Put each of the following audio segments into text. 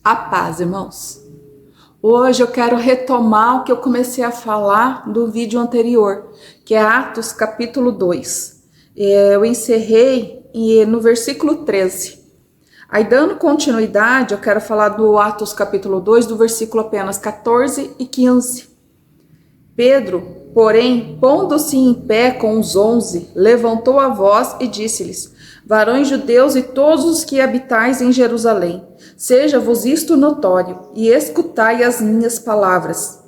A paz, irmãos. Hoje eu quero retomar o que eu comecei a falar do vídeo anterior, que é Atos capítulo 2. Eu encerrei no versículo 13. Aí, dando continuidade, eu quero falar do Atos capítulo 2, do versículo apenas 14 e 15. Pedro, porém, pondo-se em pé com os 11, levantou a voz e disse-lhes: Varões judeus e todos os que habitais em Jerusalém, seja-vos isto notório, e escutai as minhas palavras.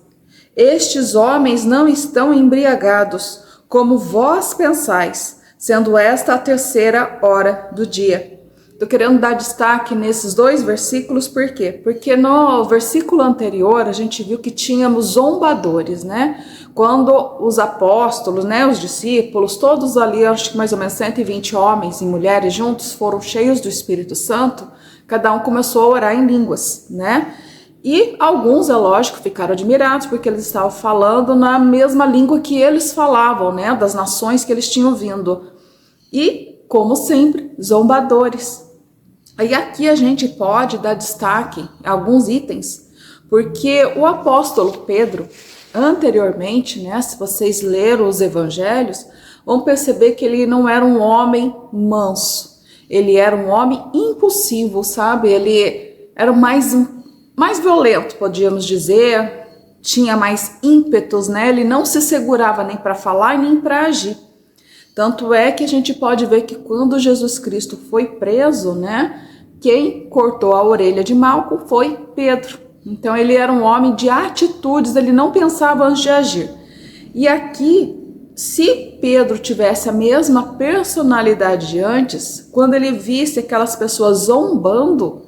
Estes homens não estão embriagados, como vós pensais, sendo esta a terceira hora do dia. Estou querendo dar destaque nesses dois versículos, por quê? Porque no versículo anterior a gente viu que tínhamos zombadores, né? Quando os apóstolos, né, os discípulos, todos ali, acho que mais ou menos 120 homens e mulheres juntos, foram cheios do Espírito Santo, cada um começou a orar em línguas, né? E alguns, é lógico, ficaram admirados porque eles estavam falando na mesma língua que eles falavam, né? Das nações que eles tinham vindo. E, como sempre, zombadores. Aí aqui a gente pode dar destaque a alguns itens, porque o apóstolo Pedro, anteriormente, né, se vocês leram os evangelhos, vão perceber que ele não era um homem manso, ele era um homem impulsivo, sabe? Ele era mais violento, podíamos dizer, tinha mais ímpetos, né? Ele não se segurava nem para falar nem para agir. Tanto é que a gente pode ver que quando Jesus Cristo foi preso, né, quem cortou a orelha de Malco foi Pedro. Então ele era um homem de atitudes, ele não pensava antes de agir. E aqui, se Pedro tivesse a mesma personalidade de antes, quando ele visse aquelas pessoas zombando,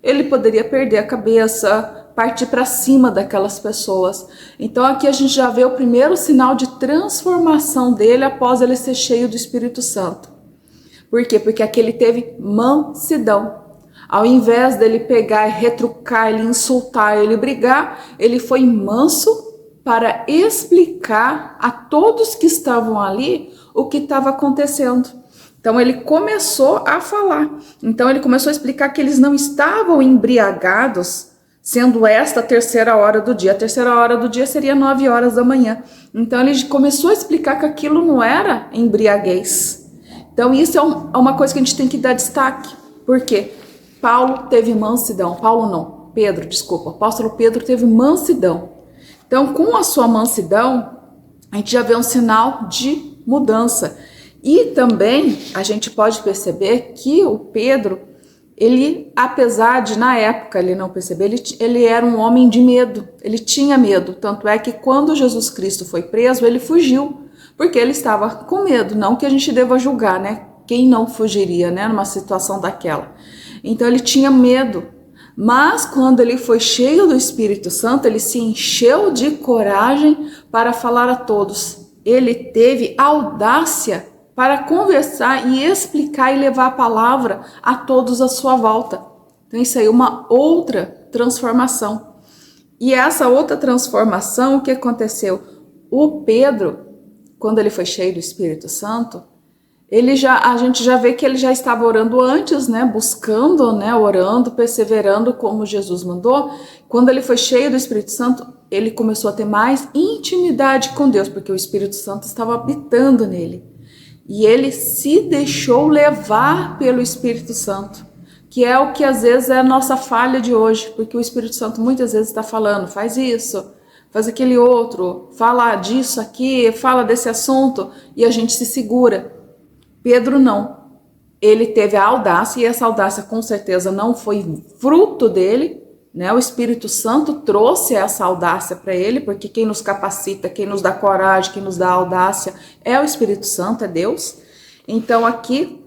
ele poderia perder a cabeça, partir para cima daquelas pessoas. Então aqui a gente já vê o primeiro sinal de transformação dele após ele ser cheio do Espírito Santo. Por quê? Porque aqui ele teve mansidão. Ao invés dele pegar e retrucar, ele insultar, ele brigar, ele foi manso para explicar a todos que estavam ali o que estava acontecendo. Então ele começou a falar. Então ele começou a explicar que eles não estavam embriagados, sendo esta a terceira hora do dia. A terceira hora do dia seria 9 horas da manhã. Então ele começou a explicar que aquilo não era embriaguez. Então isso é uma coisa que a gente tem que dar destaque. Por quê? O apóstolo Pedro teve mansidão. Então com a sua mansidão, a gente já vê um sinal de mudança. E também a gente pode perceber que o Pedro, ele, apesar de na época ele não perceber, ele era um homem de medo, ele tinha medo. Tanto é que quando Jesus Cristo foi preso, ele fugiu, porque ele estava com medo. Não que a gente deva julgar, né? Quem não fugiria, né? Numa situação daquela. Então ele tinha medo. Mas quando ele foi cheio do Espírito Santo, ele se encheu de coragem para falar a todos. Ele teve audácia para conversar e explicar e levar a palavra a todos à sua volta. Então isso aí é uma outra transformação. E essa outra transformação, o que aconteceu? O Pedro, quando ele foi cheio do Espírito Santo, a gente já vê que ele já estava orando antes, né? Buscando, né? Orando, perseverando como Jesus mandou. Quando ele foi cheio do Espírito Santo, ele começou a ter mais intimidade com Deus, porque o Espírito Santo estava habitando nele. E ele se deixou levar pelo Espírito Santo, que é o que às vezes é a nossa falha de hoje, porque o Espírito Santo muitas vezes está falando, faz isso, faz aquele outro, fala disso aqui, fala desse assunto, e a gente se segura. Pedro não. Ele teve a audácia, e essa audácia com certeza não foi fruto dele, né? O Espírito Santo trouxe essa audácia para ele, porque quem nos capacita, quem nos dá coragem, quem nos dá audácia é o Espírito Santo, é Deus. Então aqui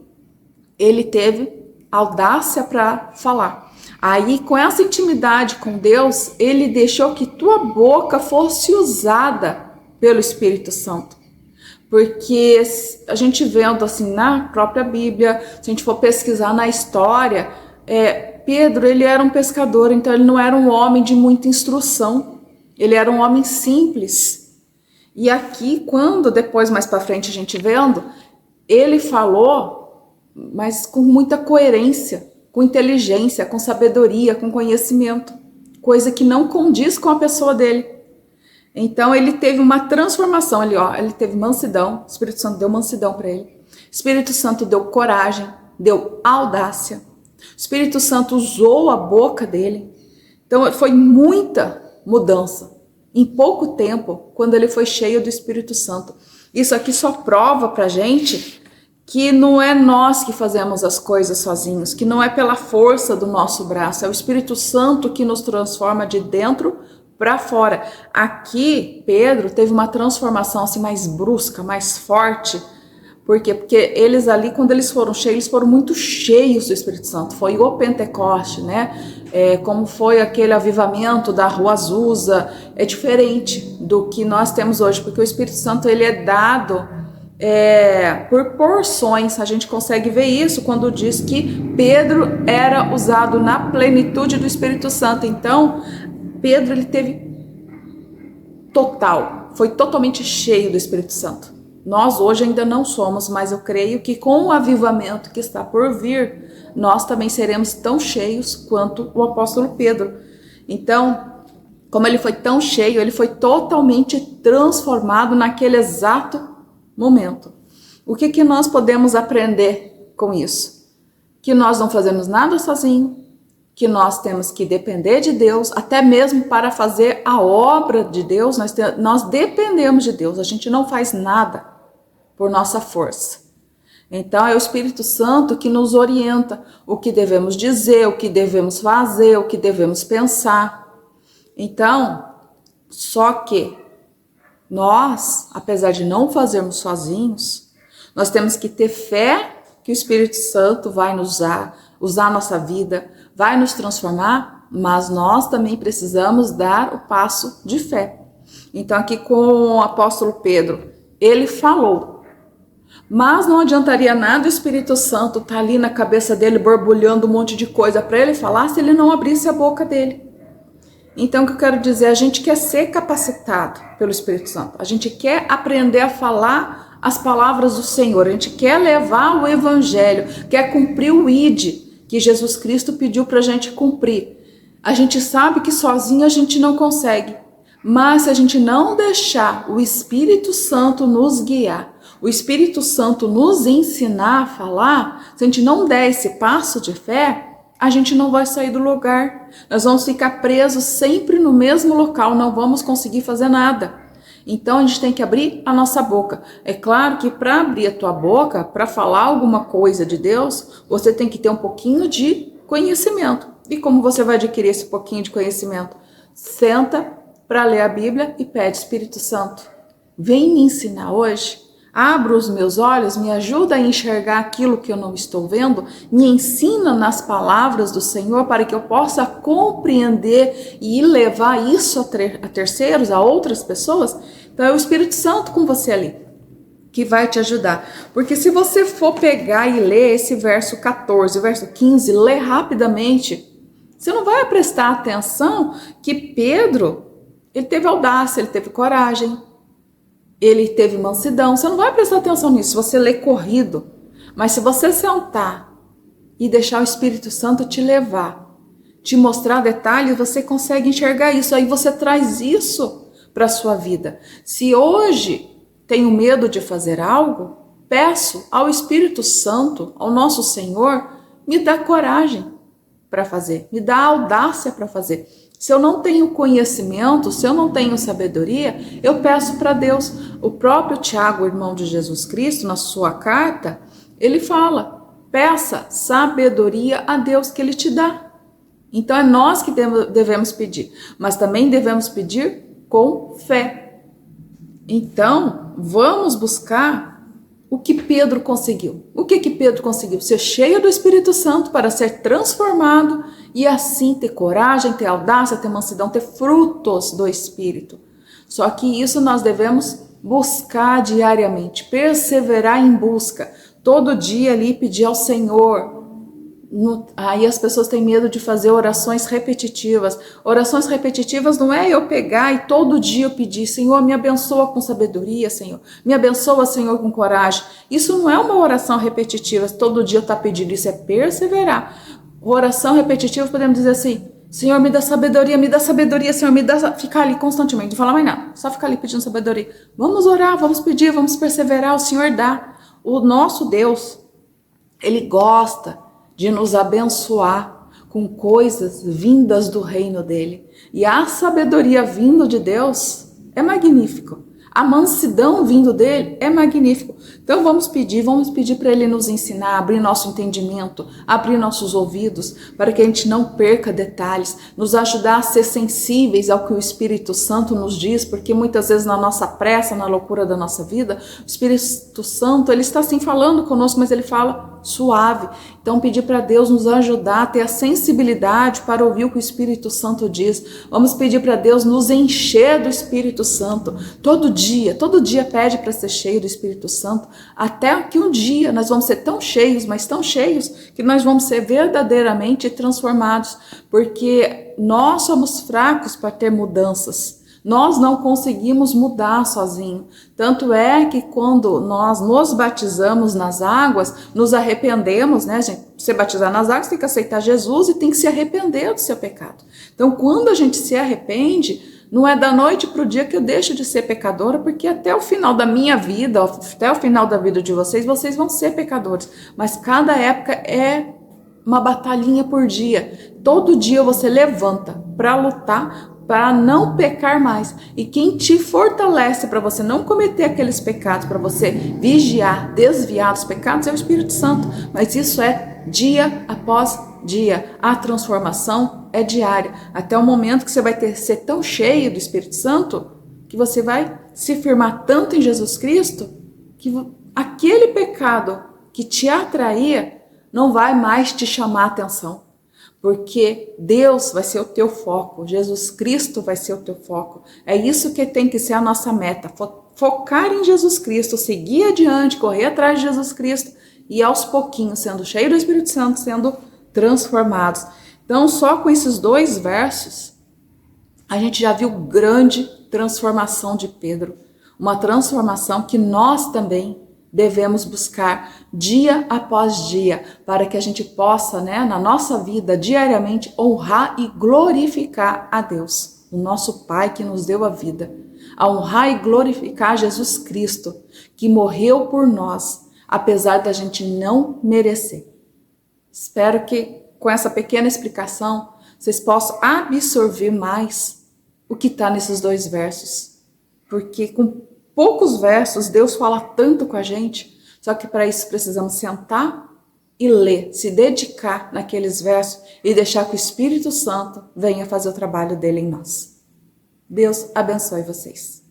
ele teve audácia para falar. Aí com essa intimidade com Deus, ele deixou que tua boca fosse usada pelo Espírito Santo. Porque a gente vendo assim na própria Bíblia, se a gente for pesquisar na história, Pedro, ele era um pescador, então ele não era um homem de muita instrução, ele era um homem simples. E aqui, quando depois mais para frente a gente vendo, ele falou, mas com muita coerência, com inteligência, com sabedoria, com conhecimento, coisa que não condiz com a pessoa dele. Então ele teve uma transformação, ele teve mansidão, o Espírito Santo deu mansidão para ele. O Espírito Santo deu coragem, deu audácia. O Espírito Santo usou a boca dele. Então foi muita mudança em pouco tempo, quando ele foi cheio do Espírito Santo. Isso aqui só prova pra gente que não é nós que fazemos as coisas sozinhos, que não é pela força do nosso braço, é o Espírito Santo que nos transforma de dentro para fora. Aqui, Pedro teve uma transformação assim mais brusca, mais forte. Por quê? Porque eles ali, quando eles foram muito cheios do Espírito Santo. Foi o Pentecoste, né? Como foi aquele avivamento da Rua Azusa. É diferente do que nós temos hoje, porque o Espírito Santo ele é dado por porções. A gente consegue ver isso quando diz que Pedro era usado na plenitude do Espírito Santo. Então, Pedro ele teve foi totalmente cheio do Espírito Santo. Nós hoje ainda não somos, mas eu creio que com o avivamento que está por vir, nós também seremos tão cheios quanto o apóstolo Pedro. Então, como ele foi tão cheio, ele foi totalmente transformado naquele exato momento. O que nós podemos aprender com isso? Que nós não fazemos nada sozinho, que nós temos que depender de Deus, até mesmo para fazer a obra de Deus, nós dependemos de Deus, a gente não faz nada por nossa força. Então é o Espírito Santo que nos orienta o que devemos dizer, o que devemos fazer, o que devemos pensar. Então, só que nós, apesar de não fazermos sozinhos, nós temos que ter fé que o Espírito Santo vai nos usar a nossa vida, vai nos transformar, mas nós também precisamos dar o passo de fé. Então aqui com o apóstolo Pedro, ele falou, mas não adiantaria nada o Espírito Santo estar ali na cabeça dele borbulhando um monte de coisa para ele falar se ele não abrisse a boca dele. Então o que eu quero dizer, a gente quer ser capacitado pelo Espírito Santo, a gente quer aprender a falar as palavras do Senhor, a gente quer levar o Evangelho, quer cumprir o ID que Jesus Cristo pediu para a gente cumprir. A gente sabe que sozinho a gente não consegue, mas se a gente não deixar o Espírito Santo nos guiar, o Espírito Santo nos ensinar a falar, se a gente não der esse passo de fé, a gente não vai sair do lugar. Nós vamos ficar presos sempre no mesmo local, não vamos conseguir fazer nada. Então a gente tem que abrir a nossa boca. É claro que para abrir a tua boca, para falar alguma coisa de Deus, você tem que ter um pouquinho de conhecimento. E como você vai adquirir esse pouquinho de conhecimento? Senta para ler a Bíblia e pede, Espírito Santo, vem me ensinar hoje. Abra os meus olhos, me ajuda a enxergar aquilo que eu não estou vendo, me ensina nas palavras do Senhor para que eu possa compreender e levar isso a terceiros, a outras pessoas. Então é o Espírito Santo com você ali, que vai te ajudar. Porque se você for pegar e ler esse verso 14, verso 15, ler rapidamente, você não vai prestar atenção que Pedro, ele teve audácia, ele teve coragem, ele teve mansidão. Você não vai prestar atenção nisso se você ler corrido. Mas se você sentar e deixar o Espírito Santo te levar, te mostrar detalhes, você consegue enxergar isso. Aí você traz isso para a sua vida. Se hoje tenho medo de fazer algo, peço ao Espírito Santo, ao nosso Senhor, me dá coragem para fazer, me dá audácia para fazer. Se eu não tenho conhecimento, se eu não tenho sabedoria, eu peço para Deus. O próprio Tiago, irmão de Jesus Cristo, na sua carta, ele fala, peça sabedoria a Deus que Ele te dá. Então é nós que devemos pedir, mas também devemos pedir com fé. Então, vamos buscar o que Pedro conseguiu. O que Pedro conseguiu? Ser cheio do Espírito Santo para ser transformado e assim ter coragem, ter audácia, ter mansidão, ter frutos do Espírito. Só que isso nós devemos buscar diariamente, perseverar em busca. Todo dia ali pedir ao Senhor. Aí as pessoas têm medo de fazer orações repetitivas. Orações repetitivas não é eu pegar e todo dia eu pedir, Senhor, me abençoa com sabedoria, Senhor. Me abençoa, Senhor, com coragem. Isso não é uma oração repetitiva, todo dia eu estou pedindo, isso é perseverar. oração repetitiva, podemos dizer assim: Senhor, me dá sabedoria, Senhor, me dá... Ficar ali constantemente, não falar mais nada, só ficar ali pedindo sabedoria. Vamos orar, vamos pedir, vamos perseverar, o Senhor dá. O nosso Deus, Ele gosta de nos abençoar com coisas vindas do reino dele. E a sabedoria vindo de Deus é magnífico. A mansidão vindo dele é magnífico. Então vamos pedir para ele nos ensinar, abrir nosso entendimento, abrir nossos ouvidos, para que a gente não perca detalhes, nos ajudar a ser sensíveis ao que o Espírito Santo nos diz, porque muitas vezes na nossa pressa, na loucura da nossa vida, o Espírito Santo, ele está assim falando conosco, mas ele fala suave. Então pedir para Deus nos ajudar a ter a sensibilidade para ouvir o que o Espírito Santo diz. Vamos pedir para Deus nos encher do Espírito Santo. Todo dia pede para ser cheio do Espírito Santo, até que um dia nós vamos ser tão cheios, mas tão cheios, que nós vamos ser verdadeiramente transformados, porque nós somos fracos para ter mudanças. Nós não conseguimos mudar sozinho. Tanto é que quando nós nos batizamos nas águas, nos arrependemos, né, gente? Você batizar nas águas, tem que aceitar Jesus e tem que se arrepender do seu pecado. Então, quando a gente se arrepende, não é da noite para o dia que eu deixo de ser pecadora, porque até o final da minha vida, até o final da vida de vocês vão ser pecadores. Mas cada época é uma batalhinha por dia. Todo dia você levanta para lutar, para não pecar mais. E quem te fortalece para você não cometer aqueles pecados, para você vigiar, desviar dos pecados, é o Espírito Santo. Mas isso é dia após dia. A transformação é diária. Até o momento que você vai ser tão cheio do Espírito Santo, que você vai se firmar tanto em Jesus Cristo, que aquele pecado que te atraía não vai mais te chamar a atenção. Porque Deus vai ser o teu foco, Jesus Cristo vai ser o teu foco. É isso que tem que ser a nossa meta, focar em Jesus Cristo, seguir adiante, correr atrás de Jesus Cristo e aos pouquinhos, sendo cheio do Espírito Santo, sendo transformados. Então, só com esses 2 versos, a gente já viu grande transformação de Pedro. Uma transformação que nós também devemos buscar dia após dia, para que a gente possa, né, na nossa vida, diariamente, honrar e glorificar a Deus, o nosso Pai que nos deu a vida. A honrar e glorificar Jesus Cristo, que morreu por nós, apesar da gente não merecer. Espero que com essa pequena explicação, vocês possam absorver mais o que está nesses 2 versos, porque com poucos versos, Deus fala tanto com a gente, só que para isso precisamos sentar e ler, se dedicar naqueles versos e deixar que o Espírito Santo venha fazer o trabalho dele em nós. Deus abençoe vocês.